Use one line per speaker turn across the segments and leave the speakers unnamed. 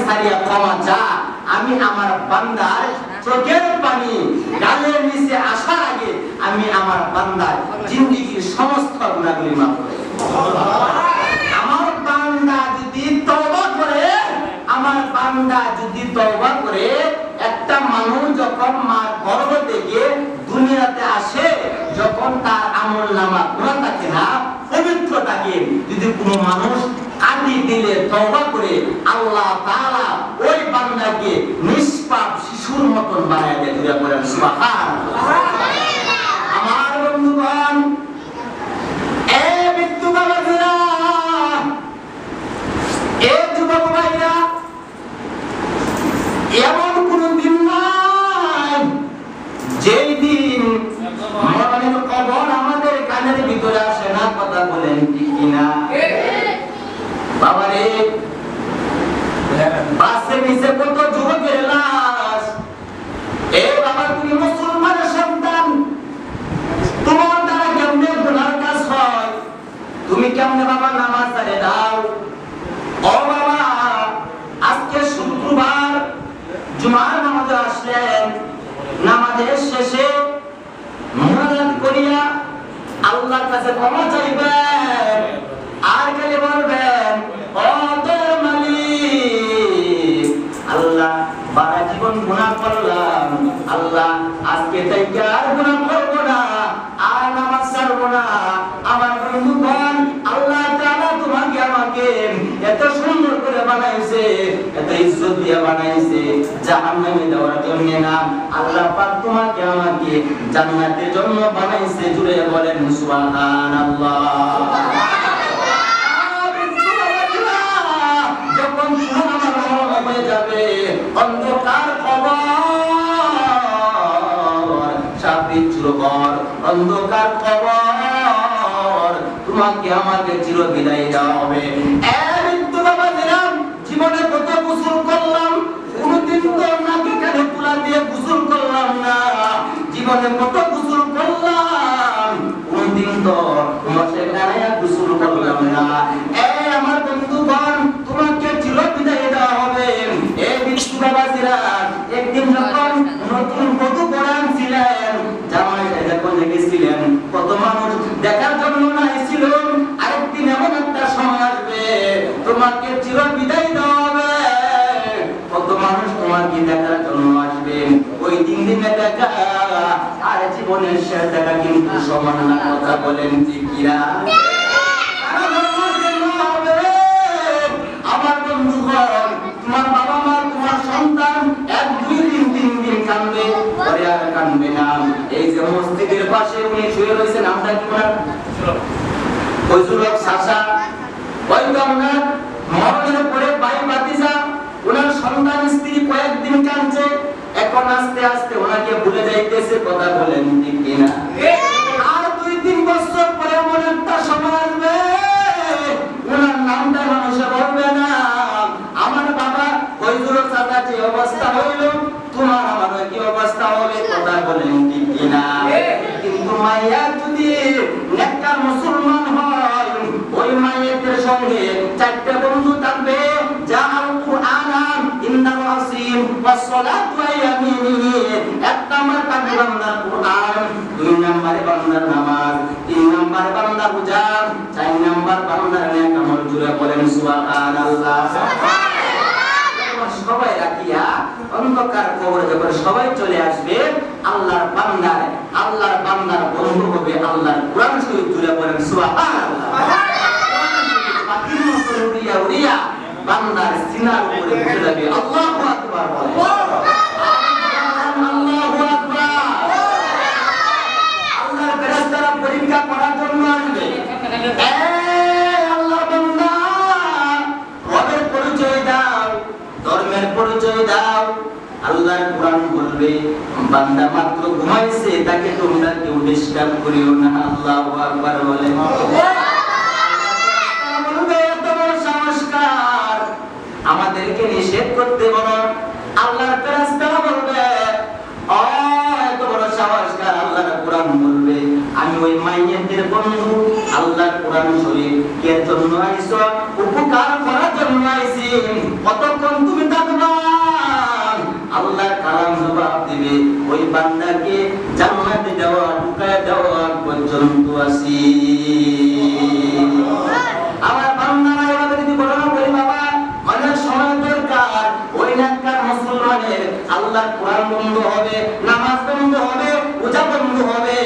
সারিয়া ক্ষমা চা, আমি আমার বান্দার চোখের পানি গালের নিচে আসার আগে আমি আমার বান্দার জিন্দেগীর সমস্ত গুনাহগুলি মাফ করে দেব। আমার বান্দা যদি তওবা করে, আমার বান্দা যদি তওবা করে, একটা মানুষ যখন মার গর্ভ থেকে দুনিয়াতে আসে, যখন তার আমলনামা গুনাহ থাকে না, পবিত্র থাকে, যদি কোনো মানুষ কাঁদি দিলে তওবা করে, আল্লাহ তাআলা ওই বান্দাকে নিষ্পাপ শিশুর মতন বানায় দেয়। দুইটা বলেন সুবহানাল্লাহ। আমার বন্ধুগণ, এই মৃত্যু বাবাজিরা, এই যুবক ভাইরা, এমন কোন দিন নাই যেই দিন মরণের খবর আমাদের কানের ভিতরে আসে না। কথা বলেন ঠিক কিনা? বাবারে, বাসের নিচে কত যুবকের লাশ। এ বাবা, তুমি মুসলমানের সন্তান, তোমার দ্বারা কেমনে গুনার কাজ হয়? তুমি কেমনে বাবা নামাজ ছেড়ে দাও? ও বাবা, আজকে শুক্রবার, জুমার নামাজে আসলেন, নামাজের শেষে মুনাজাত করিয়া আল্লাহর কাছে ক্ষমা চাইবেন, আর গেলে বলবেন, ও তোর মালিক, আল্লাহ সারা জীবন গুনাহ করলাম, আল্লাহ আজকে থেকে আর গুনাহ করব না, আর নামাজ ছাড়ব না। আমার বন্ধুগণ, আল্লাহ তাআলা তোমাকে আমাকে এত সুন্দর করে বানাইছে, এত ইজ্জত দিয়ে বানাইছে, জাহান্নামে দেওয়ার জন্য না, আল্লাহ পাক তোমাকে আমাকে জান্নাতের জন্য বানাইছে। জুড়ে বলেন সুবহানাল্লাহ। যখন আমার মরণ হয়ে যাবে, অন্ধকার কবর, সাপে চুরকর অন্ধকার কবর, তোমাকে আমাকে চির বিদায় দেওয়া হবে। জীবনে কত গোসল করলাম, কোনদিন তো নাকি কানে তুলা দিয়ে গোসল করলাম না। জীবনে কত গোসল করলাম, কোনদিন তো মশে কানাইয়া গোসল করলাম না। আমার বন্ধুগণ, তোমাকে চির বিদায় দেওয়া হবে। বিষ্ণু বাবাজিরা, একদিন যখন নতুন বধূ কোরআন ছিলেন, জামাই যখন দেখেছিলেন, কত মানুষ দেখার জন্য নাইছিল। আরেকদিন এমন একটা সময় আসবে, তোমাকে চির বিদায় দেওয়া হবে, কত মানুষ তোমাকে দেখার জন্য আসবে। ওই তিন দিনে দেখা আর জীবনের শেষ দেখা কিন্তু সমান না। কথা বলেন ঠিক কিনা? আমার বন্ধুগণ, তোমার বাবা মা, তোমার সন্তান 1 2 3 দিন কাঁদবে, পরে আর কাঁদবে না। এই যে মসজিদের পাশে উনি শুয়ে রয়েছেন, নামটা কি ওনার? ফজলুল হক চাচা। ওই তো ওনার মরণের পরে ভাই ভাতিজা, ওনার সন্তান স্ত্রী কয়েকদিন কাঁদছে, এখন আস্তে আস্তে ওনাকে ভুলে যাইতেছে। কথা বলেন ঠিক কিনা? আর 2 3 বছর পরে এমন একটা সময় আসবে, ওনার নামটা মানুষে বলবে না। আমার বাবা ফজলুল হক চাচা যে অবস্থা হইল, তোমার আমার কি অবস্থা হবে? কথা বলেন ঠিক কিনা? কিন্তু মাইয়া যদি নেককার মুসলমান হয়, ওই মায়ের সঙ্গে 4টা বন্ধু থাকবে, জাআল কুরআন ইন্নাল আসিম ওয়াস সালাতু ওয়া ইয়ামিনি। 1 নাম্বার থাকবে বান্দার কুরআন, 2 নাম্বারে বান্দার নামাজ, 3 নাম্বারে বান্দার রোজা, 4 নাম্বার বান্দার নেক আমল। জুড়ে বলেন সুবহানাল্লাহ। সবাই রাখিয়া অন্ধকার কবরে যখন সবাই চলে আসবে, আল্লাহর বান্দার বন্ধু হবে আল্লাহর কোরআন শরীফ। জুড়ে বলেন সুবহানাল্লাহ। পাখির মতো উড়িয়া উড়িয়া বান্দার সিনার উপরে উঠে যাবে। আল্লাহু আকবার বলেন। আল্লাহু আকবার। আল্লাহর ফেরেশতারা পরীক্ষা করার জন্য আসবে। আল্লাহর বান্দা, রবের পরিচয় দাও, ধর্মের পরিচয় দাও। আল্লাহর কোরআন বলবে, বান্দা মাত্র ঘুমাইছে, তাকে তোমরা কেউ ডিস্টার্ব করিও না। আল্লাহু আকবার বলেন। আমাদেরকে নিষেধ করতে বলো। আল্লাহর ফেরেশতারা বলবে, ও এত বড় সাহসকার। আল্লাহর কোরআন বলবে, আমি ওই মাইয়াদের বন্ধু। আল্লাহর কোরআন শরীফ এর জন্য আইছো, উপকার করার জন্য আইছি। কতক্ষণ তুমি পর্যন্ত আসি। আমার বান্দারা এভাবে যদি ঘটনা বলি বাবা, অনেক সময় দরকার ওই নেককার মুসলমানের আল্লাহর কোরআন বন্ধ হবে, নামাজ বন্ধ হবে, পূজা বন্ধ হবে,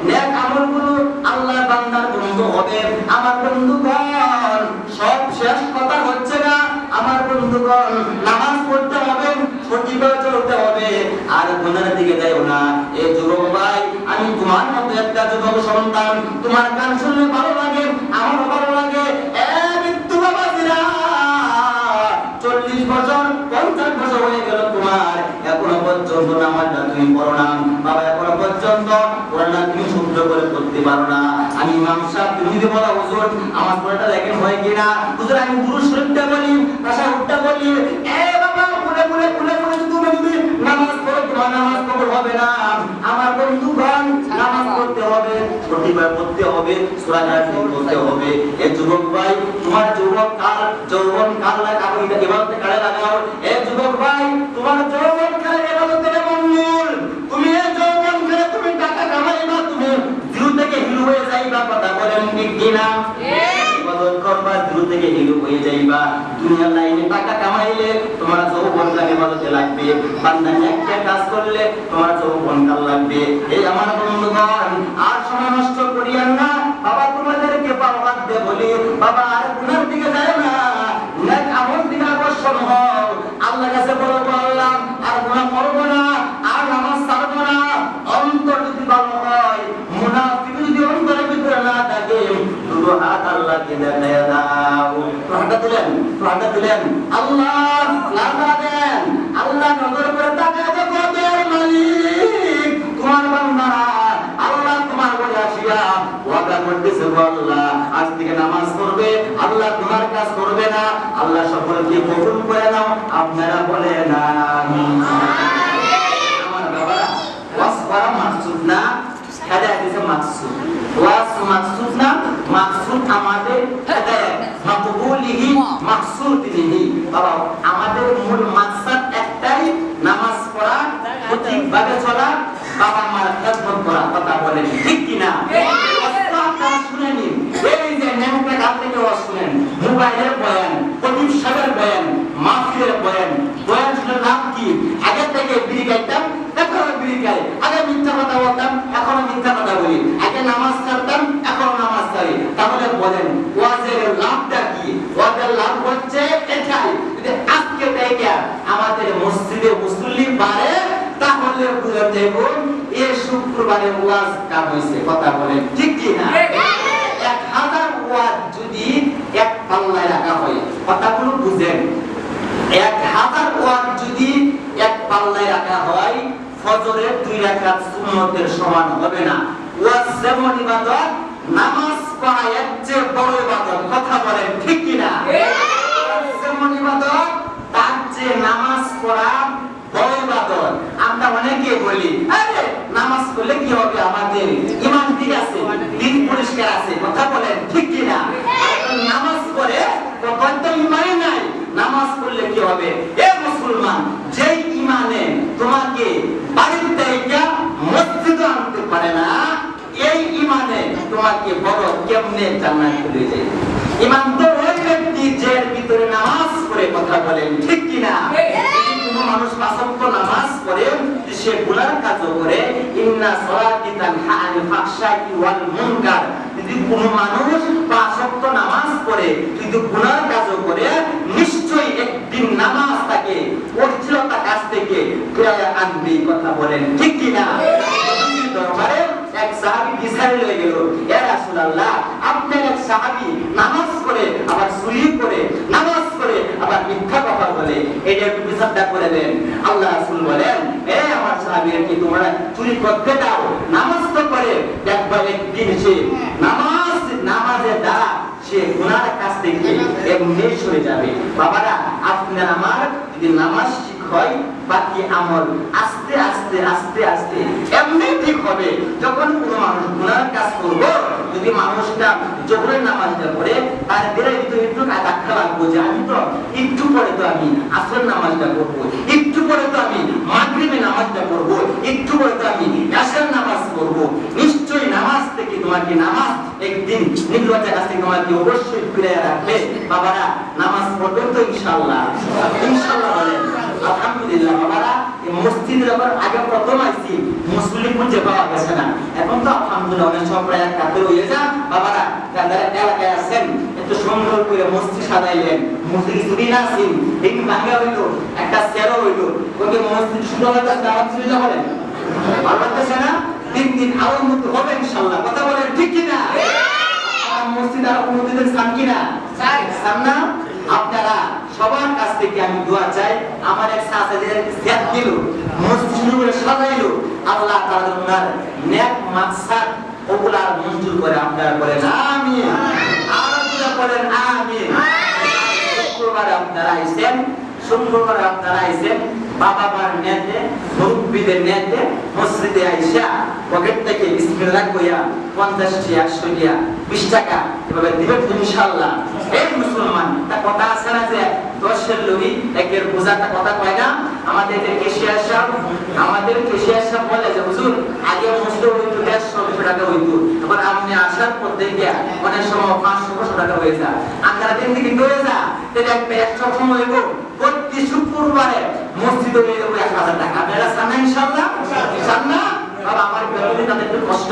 নেক আমলগুলো আল্লাহর বান্দার বন্ধ হবে। আমার বন্ধুগণ, সব শেষ কথা হচ্ছে না আমার বন্ধুগণ, নামাজ পড়তে হবে, সঠিকভাবে চলতে হবে, আর গুনাহের দিকে যাইও না। এই যুবক ভাই, আমি তোমার মতো একটা যুবক সন্তান, তোমার গান শুনলে ভালো লাগে, আমারও ভালো লাগে। মৃত্যু বাবাজিরা, 40 বছর 50 বছর হয়ে গেল তোমার, এখনো পর্যন্ত নামাজটা তুমি পড়ো না বাবা, এখনো পর্যন্ত কোরআন তুমি শুদ্ধ করে পড়তে পারো না। আমি ইমাম সাহেব, তুমি যদি বলো হুজুর আমার পড়াটা দেখেন হয় কিনা, হুজুর আমি গুরু শরীফটা বলি, তাশাহুদটা বলি, বাবা বলে তুমি যদি নামাজ পড়ো তোমার নামাজ কবুল হবে না। আমার বন্ধুগণ, নামাজ পড়তে হবে, সঠিকভাবে পড়তে হবে, সূরা ঠিক পড়তে হবে। এই যুবক ভাই, তোমার যৌবন কাল লাগাও, এটা ইবাদতে কাজে লাগাও। এই যুবক ভাই, তোমার যৌবন কাল ইবাদতে মঙ্গল। তুমি এই যৌবন কালে তুমি টাকা কামাইবা, তুমি জিরো থেকে হিরো হয়ে যাইবা, কথা বলেন ঠিক কিনা? ইবাদত করবা, জিরো থেকে হিরো হয়ে যাইবা। দুনিয়ার লাইনে টাকা কামাইলে তোমার যৌবন কাল ইবাদতে লাগবে, বান্দা একটা কাজ করলে তোমার যৌবন কাল লাগবে। এই আমার বন্ধুগণ, আর সময় নষ্ট করিয়েন না বাবা, তোমাদেরকে পাওয়ার দে বলি বাবা, আর গুনার দিকে যায় না, নেক আমল দিকে আকর্ষণ হও। আল্লাহর কাছে বলবো আল্লাহ আর গুনাহ করব না, আর নামাজ ছাড়বো না। অন্তর যদি ভালো হয়, মুনাফিক যদি অন্তরের ভিতরে না থাকে, দুটো হাত আল্লাহকে দেখায় দাও। হাতটা দিলেন আল্লাহ, লাভা দেন আল্লাহ, নজর করে তাকায় দেখো দেয়ার মালিক তোমার বান্দারা, আল্লাহ তোমার বলে আসিয়া ওয়াদা করতেছে আল্লাহ আজ থেকে নামাজ পড়বে, আল্লাহ তোমার কাজ করবে না। আল্লাহ সকলকে কবুল করে নাও, আপনারা বলেন আমিন। আমার বাবারা, ওয়াজ করা মাকসুদ না, হেদায়েত হচ্ছে মাকসুদ। ওয়াজ মাকসুদ না, মাকসুদ আমাদের হেদায়েত, মাকবুলিহি মাকসুদিহি। বাবা, আমাদের মূল মাকসাদ একটাই, নামাজ পড়া, সঠিকভাবে চলা, বাবা মার খেদমত করা, কথা বলেন ঠিক কিনা? আপনারা শুনে নিন, এই যে নেমটা কাল থেকে ওয়াজ শুনেন, মোবাইলের বয়ান, কবির সাহেবের বয়ান, মাহফিলের বয়ান, বয়ান শুনে নাম কি? আগে থেকে বিড়ি খাইতাম, এখনো বিড়ি খাই, আগে মিথ্যা কথা বলতাম, এখনো মিথ্যা কথা বলি, আগে নামাজ ছাড়তাম, এখনো নামাজ ছাড়ি। তাহলে বলেন ওয়াজের লাভটা কি? ওয়াজের লাভ হচ্ছে এটাই, যদি আজকে থেকে আমাদের মসজিদে মুসল্লি বাড়ে, তাহলে বুঝা যাইব এই শুক্রবারে ওয়াজ কাম হইছে, কথা বলেন ঠিক কি না? 1000 ওয়াজ যদি এক পাল্লায় রাখা হয়, কথাগুলো বুঝেন, 1000 ওয়াজ যদি এক পাল্লায় রাখা হয়, ফজরের 2 রাকাত সুন্নতের সমান হবে না। ওয়াজ যেমন ইবাদত, নামাজ পড়া এর চেয়ে বড় ইবাদত, কথা বলেন ঠিক কি না? যেমন ইবাদত, তার চেয়ে নামাজ পড়া বড় ইবাদত। আমরা অনেকে বলি আরে নামাজ পড়লে কি হবে, আমাদের ঈমান ঠিক আছে, দিন পরিষ্কার আছে, কথা বলেন ঠিক কি না? নামাজ পড়ে তো ঈমান নাই, নামাজ পড়লে কি হবে? এ মুসলমান, যেই ঈমানে তোমাকে বাড়ির থেকে মসজিদে আনতে পারে না, এই ঈমানে তোমাকে বড় কেমনে জান্নাতে নিয়ে যায়? ঈমান তো ওই ব্যক্তি যে ভিতরে নামাজ পড়ে, কথা বলেন ঠিক কি না? মানুষ 5 ওয়াক্ত নামাজ পড়ে, সে গুনার কাজও করে, ইন্না সালাতি তানহা আনিল ফাহশাই ওয়াল মুনকার। যদি কোনো মানুষ 5 ওয়াক্ত নামাজ পড়ে কিন্তু গুনার কাজও করে, নিশ্চয়ই একদিন নামাজ তাকে অশ্লীলতা কাজ থেকে ফিরিয়ে আনবে, কথা বলেন ঠিক কি না? দরবারে এক সাহাবী বিচারে লয়ে গেল, ইয়া রাসূলুল্লাহ, আপনার এক সাহাবী নামাজ পড়ে আবার চুরি করে, নামাজ পড়ে আবার মিথ্যা কথা বলে, এটা একটু বিচারটা করে দেন। আল্লাহ রাসূল বলেন, এ আমার সাহাবীরা কি তোমরা চুরি করতে দাও? নামাজ তো পড়ে, একবার একদিন সে নামাজের দ্বারা সে গুনার কাছ থেকে এমনি সরে যাবে। বাবারা, আপনার আমার যদি নামাজ ঠিক হয়, বাকি আমল আস্তে আস্তে আস্তে আস্তে এমনি ঠিক হবে। যখন কোনো মানুষ গুনার কাজ করবো, যদি মানুষটা জোহরের নামাজটা পড়ে, তার বেড়ে তো একটু ধাক্কা লাগবো যে আমি তো একটু পরে তো আমি আসরের নামাজটা করবো, একটু পরে তো আমি মাগরিবের নামাজটা করবো, একটু পরে তো আমি ইশার নামাজ করবো। নিশ্চয়ই নামাজ থেকে তোমাকে কি নামাজ একদিন নির্লজ্জার কাছ থেকে তোমার কি অবশ্যই ফিরে রাখবে বাবারা নামাজ পড়বেন তো ইনশাআল্লাহ ইনশাআল্লাহ বলেন আলহামদুলিল্লাহ বাবারা এই মসজিদের ব্যাপার আগে প্রথম আইছি মুসলিম খুঁজে পাওয়া গেছে না এখন তো আলহামদুলিল্লাহ অনেক সব প্রায় কাতে হয়ে যা বাবারা যারা এলাকায় আছেন একটু সুন্দর করে মসজিদ সাজাইলেন মসজিদ যদি না আছেন দিন ভাঙা হইলো একটা সেরো হইলো ওকে মসজিদ সুন্দর হয়ে যাচ্ছে আলহামদুলিল্লাহ বলেন ভালো লাগতেছে না দিন দিন আরো উন্নতি হবে ইনশাআল্লাহ কথা বলেন ঠিক কি না মসজিদ আর উন্নতির স্থান কি না সামনে আপনারা সবার কাছ থেকে আমি দোয়া চাই আমার এক সাথীদের সেট দিল মসজিদ শুরু করে সাজাইলো আল্লাহ তাআলা ওনার নেক মাকসাদ ওগুলা মঞ্জুর করে আপনারা বলেন আমিন আর যারা বলেন আমিন শুক্রবার আপনারা আইছেন বাবা মার নেতে মুরব্বিদের নেতে মসজিদে আইসা পকেট থেকে বিসমিল্লাহ কইয়া 50 টি 100 টিয়া 20 টাকা এভাবে দিবেন ইনশাআল্লাহ এই মুসলমান তা কথা আছে না যে 10 এর লবি একের বোঝাটা কথা কয় না আমাদের কেশিয়ার সাহেব বলে যে হুজুর আগে মসজিদে হইতো 150 টাকা হইতো এবার আপনি আসার পর দেখিয়া অনেক সময় 500 টাকা হয়ে যায় আপনারা দিন দিন হয়ে যা তাহলে একটা সময় হইব প্রতি শুক্রবারে মসজিদে হয়ে যাবে 1000 টাকা আপনারা সামনে ইনশাআল্লাহ বাবা আমার বেতনে তাদের একটু কষ্ট